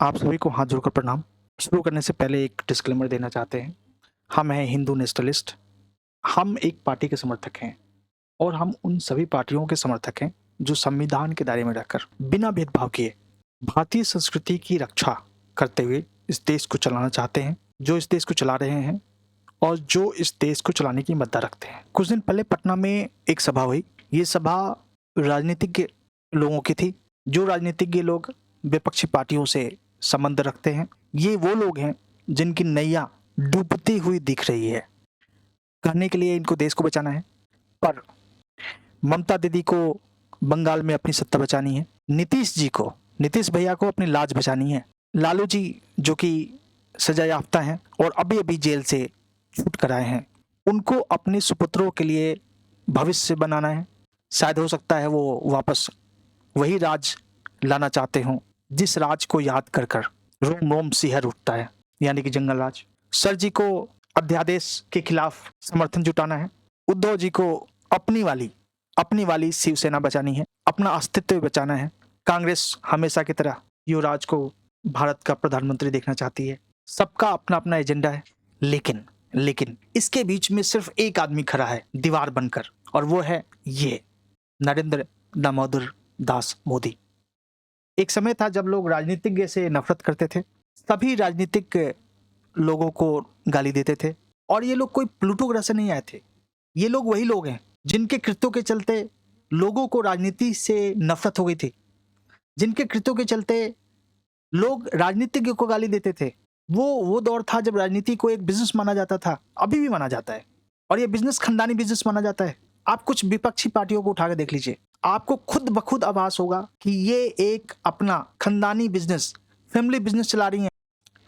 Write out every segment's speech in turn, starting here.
आप सभी को हाथ जोड़कर प्रणाम। शुरू करने से पहले एक डिस्क्लेमर देना चाहते हैं। हम हैं हिंदू नेशनलिस्ट। हम एक पार्टी के समर्थक हैं और हम उन सभी पार्टियों के समर्थक हैं जो संविधान के दायरे में रहकर बिना भेदभाव किए भारतीय संस्कृति की रक्षा करते हुए इस देश को चलाना चाहते हैं, जो इस देश को चला रहे हैं और जो इस देश को चलाने की मद्दा रखते हैं। कुछ दिन पहले पटना में एक सभा हुई। ये सभा राजनीतिज्ञ लोगों की थी। जो राजनीतिज्ञ लोग विपक्षी पार्टियों से संबंध रखते हैं, ये वो लोग हैं जिनकी नैया डूबती हुई दिख रही है। कहने के लिए इनको देश को बचाना है, पर ममता दीदी को बंगाल में अपनी सत्ता बचानी है, नीतीश भैया को अपनी लाज बचानी है, लालू जी जो कि सजा याफ्ता हैं और अभी अभी जेल से छूट कर आए हैं, उनको अपने सुपुत्रों के लिए भविष्य बनाना है। शायद हो सकता है वो वापस वही राज लाना चाहते हों जिस राज को याद कर कर रोम रोम सिहर उठता है, यानी कि जंगल राज। सर जी को अध्यादेश के खिलाफ समर्थन जुटाना है। उद्धव जी को अपनी वाली शिवसेना बचानी है, अपना अस्तित्व बचाना है। कांग्रेस हमेशा की तरह युवराज को भारत का प्रधानमंत्री देखना चाहती है। सबका अपना अपना एजेंडा है, लेकिन इसके बीच में सिर्फ एक आदमी खड़ा है दीवार बनकर, और वो है ये नरेंद्र दामोदर दास मोदी। एक समय था जब लोग राजनीतिज्ञ से नफरत करते थे, सभी राजनीतिक लोगों को गाली देते थे, और ये लोग कोई प्लूटो ग्रह से नहीं आए थे। ये लोग वही लोग हैं जिनके कृत्यों के चलते लोगों को राजनीति से नफरत हो गई थी, जिनके कृत्यों के चलते लोग राजनीतिज्ञ को गाली देते थे। वो दौर था जब राजनीति को एक बिजनेस माना जाता था, अभी भी माना जाता है, और ये बिजनेस खानदानी बिजनेस माना जाता है। आप कुछ विपक्षी पार्टियों को उठा के देख लीजिए, आपको खुद ब खुद आभास होगा कि ये एक अपना खानदानी बिजनेस, फैमिली बिजनेस चला रही हैं।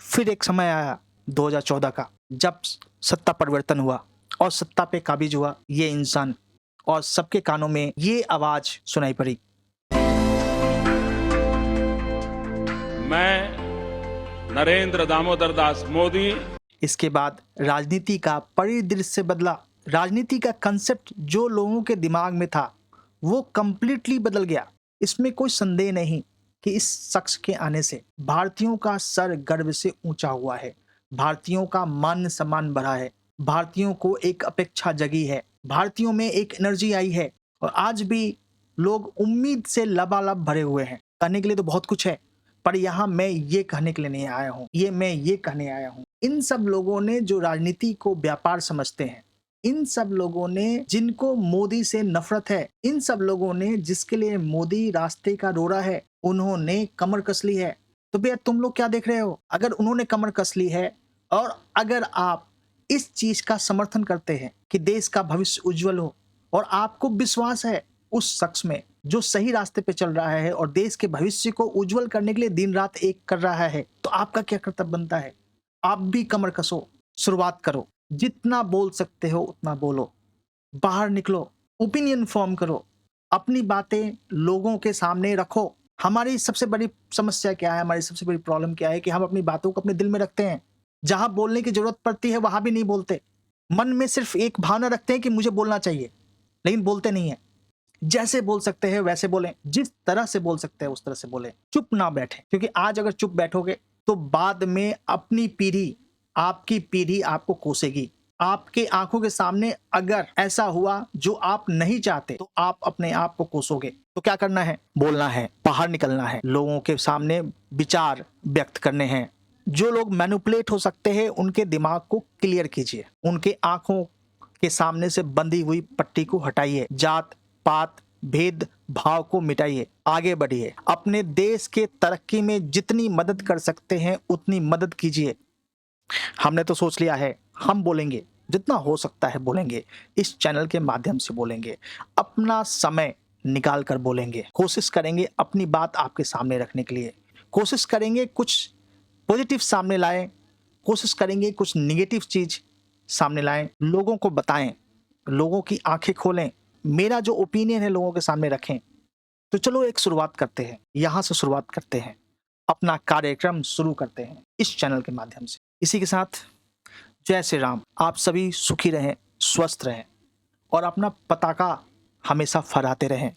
फिर एक समय आया 2014 का, जब सत्ता परिवर्तन हुआ और सत्ता पे काबिज हुआ ये इंसान, और सबके कानों में ये आवाज सुनाई पड़ी, मैं नरेंद्र दामोदर दास मोदी। इसके बाद राजनीति का परिदृश्य बदला। राजनीति का कंसेप्ट जो लोगों के दिमाग में था वो कंप्लीटली बदल गया। इसमें कोई संदेह नहीं कि इस शख्स के आने से भारतीयों का सर गर्व से ऊंचा हुआ है, भारतीयों का मान सम्मान बढ़ा है, भारतीयों को एक अपेक्षा जगी है, भारतीयों में एक एनर्जी आई है, और आज भी लोग उम्मीद से लबालब भरे हुए हैं। कहने के लिए तो बहुत कुछ है, पर यहाँ मैं ये कहने के लिए नहीं आया हूँ, मैं ये कहने आया हूँ, इन सब लोगों ने जो राजनीति को व्यापार समझते हैं, इन सब लोगों ने जिनको मोदी से नफरत है, इन सब लोगों ने जिसके लिए मोदी रास्ते का रोड़ा है, उन्होंने कमर कस ली है। तो भैया तुम लोग क्या देख रहे हो? अगर उन्होंने कमर कस ली है और अगर आप इस चीज का समर्थन करते हैं कि देश का भविष्य उज्जवल हो, और आपको विश्वास है उस शख्स में जो सही रास्ते पे चल रहा है और देश के भविष्य को उज्जवल करने के लिए दिन रात एक कर रहा है, तो आपका क्या कर्तव्य बनता है? आप भी कमर कसो, शुरुआत करो, जितना बोल सकते हो उतना बोलो, बाहर निकलो, ओपिनियन फॉर्म करो, अपनी बातें लोगों के सामने रखो। हमारी सबसे बड़ी समस्या क्या है, हमारी सबसे बड़ी प्रॉब्लम क्या है कि हम अपनी बातों को अपने दिल में रखते हैं, जहां बोलने की जरूरत पड़ती है वहां भी नहीं बोलते। मन में सिर्फ एक भावना रखते हैं कि मुझे बोलना चाहिए, लेकिन बोलते नहीं है। जैसे बोल सकते हैं वैसे बोलें, जिस तरह से बोल सकते हैं उस तरह से बोलें, चुप ना बैठे, क्योंकि आज अगर चुप बैठोगे तो बाद में अपनी पीढ़ी, आपकी पीढ़ी आपको कोसेगी। आपके आंखों के सामने अगर ऐसा हुआ जो आप नहीं चाहते तो आप अपने आप को कोसोगे। तो क्या करना है? बोलना है, बाहर निकलना है, लोगों के सामने विचार व्यक्त करने हैं। जो लोग मैनिपुलेट हो सकते हैं उनके दिमाग को क्लियर कीजिए, उनके आंखों के सामने से बंधी हुई पट्टी को हटाइए, जात पात भेद भाव को मिटाइए, आगे बढ़िए, अपने देश के तरक्की में जितनी मदद कर सकते हैं उतनी मदद कीजिए। हमने तो सोच लिया है, हम बोलेंगे, जितना हो सकता है बोलेंगे, इस चैनल के माध्यम से बोलेंगे, अपना समय निकाल कर बोलेंगे, कोशिश करेंगे अपनी बात आपके सामने रखने के लिए, कोशिश करेंगे कुछ पॉजिटिव सामने लाएं, कोशिश करेंगे कुछ निगेटिव चीज सामने लाएं, लोगों को बताएं, लोगों की आंखें खोलें, मेरा जो ओपिनियन है लोगों के सामने रखें। तो चलो एक शुरुआत करते हैं, यहां से शुरुआत करते हैं, अपना कार्यक्रम शुरू करते हैं इस चैनल के माध्यम से। इसी के साथ जय श्री राम। आप सभी सुखी रहें, स्वस्थ रहें और अपना पताका हमेशा फहराते रहें।